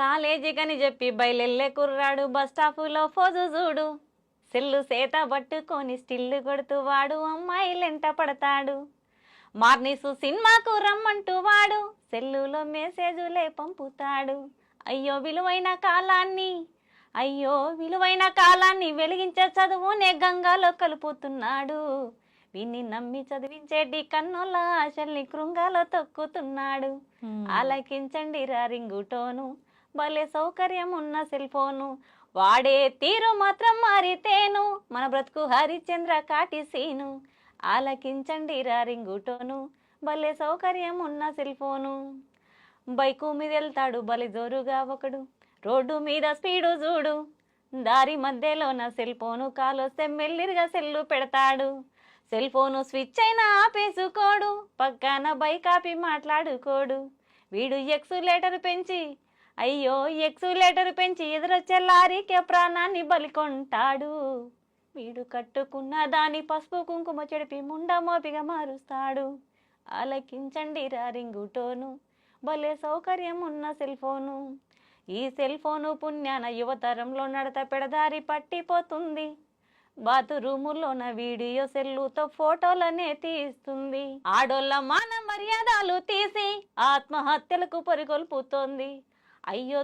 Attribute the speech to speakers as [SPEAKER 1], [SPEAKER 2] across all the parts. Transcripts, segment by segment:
[SPEAKER 1] కాలేజీకని చెప్పి బయలెళ్ళే కుర్రాడు bus స్టాపులో pose చూడు. సెల్లు సేత పట్టుకొని స్టిల్లు కొడుతూ వాడు అమ్మాయిలెంట పడతాడు. మార్నిసు సినిమాకు రమ్మంటూ వాడు సెల్లులో మెసేజులే పంపుతాడు. అయ్యో విలువైన కాలాన్ని అయ్యో విలువైన కాలాన్ని వెలిగించే చదువునే గంగాలో కలుపుతున్నాడు. విన్ని నమ్మి చదివించేటి కన్నుల ఆశల్ని కృంగాలో తొక్కుతున్నాడు. ఆలకించండి రా రింగుటోను, భలే సౌకర్యం ఉన్న సెల్ ఫోను. వాడే తీరు మాత్రం మారితేను, మన బ్రతుకు హరిచంద్ర కాటిసీను. ఆలకించండి రా రింగుటోను, భలే సౌకర్యం ఉన్న సెల్ ఫోను. బైకు మీద వెళ్తాడు భలే జోరుగా ఒకడు, రోడ్డు మీద స్పీడు చూడు. దారి మధ్యలో నా సెల్ ఫోను కాలొస్తే మెల్లిరిగా సెల్లు పెడతాడు. సెల్ ఫోను స్విచ్ అయినా ఆపేసుకోడు, పక్కన బైక్ ఆపి మాట్లాడుకోడు. వీడు ఎక్సులేటర్ పెంచి అయ్యో ఎక్సులేటర్ పెంచి ఎదురొచ్చే లారీకే ప్రాణాన్ని బలికొంటాడు. వీడు కట్టుకున్న దాని పసుపు కుంకుమ చెడిపి ముండ మోపిగా మారుస్తాడు. ఆలకించండి రా రింగుటోను, భలే సౌకర్యం ఉన్న సెల్ ఫోను. ఈ సెల్ ఫోను పుణ్యాన యువతరంలో నడత పెడదారి పట్టిపోతుంది. బాతురూములోన వీడియో సెల్లుతో ఫోటోలనే తీస్తుంది. ఆడోళ్ళ మాన మర్యాదలు తీసి ఆత్మహత్యలకు పరిగొల్పుతోంది. అయ్యో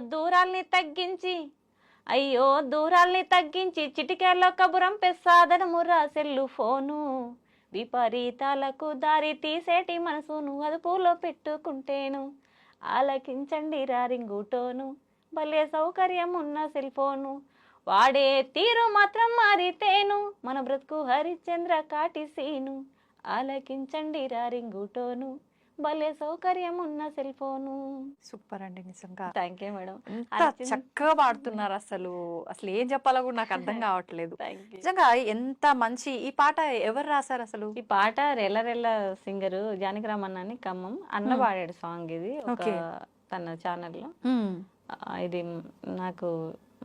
[SPEAKER 1] దూరాల్ని తగ్గించి చిటికేలో కబురంపే సాధనమురా సెల్లు ఫోను. విపరీతాలకు దారి తీసేటి మనసును అదుపులో పెట్టుకుంటేను. ఆలకించండి రా రింగుటోను, భలే సౌకర్యం ఉన్న సెల్ ఫోను. వాడే తీరు మాత్రం మారితేను, మన బ్రతుకు హరిచంద్ర కాటిసీను. ఆలకించండి రా రింగుటోను, భలే సౌకర్యం ఉన్న సెల్ ఫోను.
[SPEAKER 2] సూపర్ అండి, నిజంగా
[SPEAKER 1] థ్యాంక్ యూ మేడం.
[SPEAKER 2] ఎంత చక్కగా పాడుతున్నారు. అసలు అసలు ఏం చెప్పాలో కూడా నాకు అర్థం కావట్లేదు. నిజంగా ఎంత మంచి ఈ పాట ఎవరు రాశారు అసలు?
[SPEAKER 1] ఈ పాట రెల్ల సింగరు జానకిరామన్న అని ఖమ్మం అన్న పాడాడు సాంగ్. ఇది ఒక తన ఛానల్లో. ఇది నాకు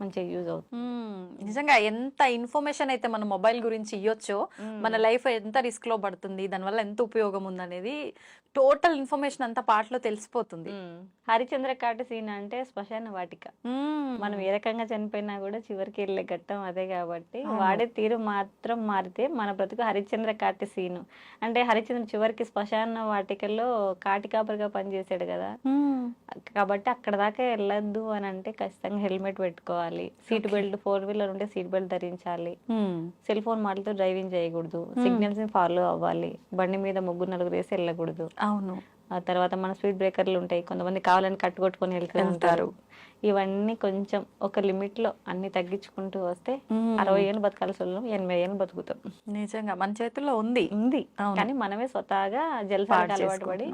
[SPEAKER 1] మంచిగా యూజ్ అవుతుంది.
[SPEAKER 2] నిజంగా ఎంత ఇన్ఫర్మేషన్ అయితే మన మొబైల్ గురించి ఇవ్వచ్చో, మన లైఫ్ ఎంత రిస్క్ లో పడుతుంది, దానివల్ల ఎంత ఉపయోగం ఉందనేది టోటల్ ఇన్ఫర్మేషన్ అంతా పాటలో తెలిసిపోతుంది.
[SPEAKER 1] హరిచంద్ర కాటిసీన అంటే శ్మశాన వాటిక. మనం ఏ రకంగా చనిపోయినా కూడా చివరికి వెళ్ళే ఘట్టం అదే కాబట్టి వాడే తీరు మాత్రం మారితే మన బ్రతుకు హరిచంద్ర కాటిసీను. అంటే హరిచంద్ర చివరికి శ్మశాన వాటికల్లో కాటికాపరిగా పనిచేసాడు కదా, కాబట్టి అక్కడ దాకా వెళ్ళొద్దు అని అంటే ఖచ్చితంగా హెల్మెట్ పెట్టుకోవాలి, సీట్ బెల్ట్ 4 వీలర్ ఉంటే సీట్ బెల్ట్ ధరించాలి, సెల్ ఫోన్ మాటలతో డ్రైవింగ్ చేయకూడదు, సిగ్నల్స్ ని ఫాలో అవ్వాలి, బండి మీద 3-4 వేసి వెళ్ళకూడదు.
[SPEAKER 2] అవును.
[SPEAKER 1] ఆ తర్వాత మన స్పీడ్ బ్రేకర్లు ఉంటాయి, కొంతమంది కావాలని కట్టుకొట్టుకొని వెళ్తారు. ఇవన్నీ కొంచెం ఒక లిమిట్ లో అన్ని తగ్గించుకుంటూ వస్తే 60 ఏళ్ళు బతకాల్సి 80 ఏళ్ళు బతుకుతాం.
[SPEAKER 2] నిజంగా మన చేతుల్లో ఉంది.
[SPEAKER 1] కానీ మనమే స్వతహాగా జలసాలకు అలవాటు పడి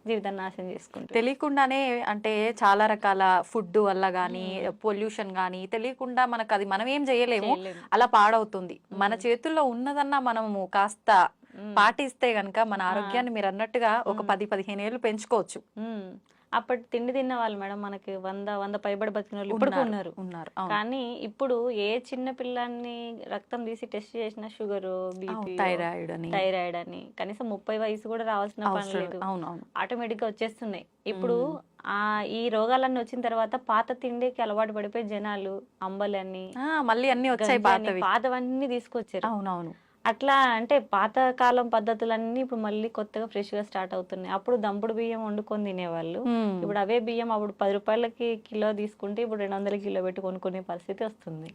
[SPEAKER 1] జీవితాన్ని నాశనం చేసుకుంటాం
[SPEAKER 2] తెలియకుండానే. అంటే చాలా రకాల ఫుడ్ వల్ల గానీ, పొల్యూషన్ గానీ తెలియకుండా మనకు అది మనం ఏం చేయలేము, అలా పాడవుతుంది. మన చేతుల్లో ఉన్నదన్నా మనము కాస్త పాటిస్తే గనక మన ఆరోగ్యాన్ని మీరు అన్నట్టుగా ఒక 10-15 ఏళ్ళు పెంచుకోవచ్చు.
[SPEAKER 1] అప్పటి తిండి తిన్న వాళ్ళు మేడం మనకి 100 పైబడి బతికిన వాళ్ళు ఇప్పుడు ఉన్నారు. కానీ ఇప్పుడు ఏ చిన్న పిల్లాన్ని రక్తం తీసి టెస్ట్ చేసిన షుగర్, బీపీ, థైరాయిడ్ అని కనీసం 30 వయసు కూడా రావాల్సిన పని లేదు, ఆటోమేటిక్ గా వచ్చేస్తున్నాయి. ఇప్పుడు ఈ రోగాలన్నీ వచ్చిన తర్వాత పాత తిండికి అలవాటు పడిపోయి జనాలు అంబలని
[SPEAKER 2] మళ్ళీ అన్ని వచ్చాయి,
[SPEAKER 1] పాతవన్నీ తీసుకొచ్చారు.
[SPEAKER 2] అవునవును.
[SPEAKER 1] అట్లా అంటే పాతకాలం పద్ధతులన్నీ ఇప్పుడు మళ్ళీ కొత్తగా ఫ్రెష్ గా స్టార్ట్ అవుతున్నాయి. అప్పుడు దంపుడు బియ్యం వండుకొని తినేవాళ్ళు, ఇప్పుడు అవే బియ్యం అప్పుడు 10 రూపాయలకి కిలో తీసుకుంటే ఇప్పుడు 200 కిలో పెట్టి కొనుక్కునే పరిస్థితి వస్తుంది.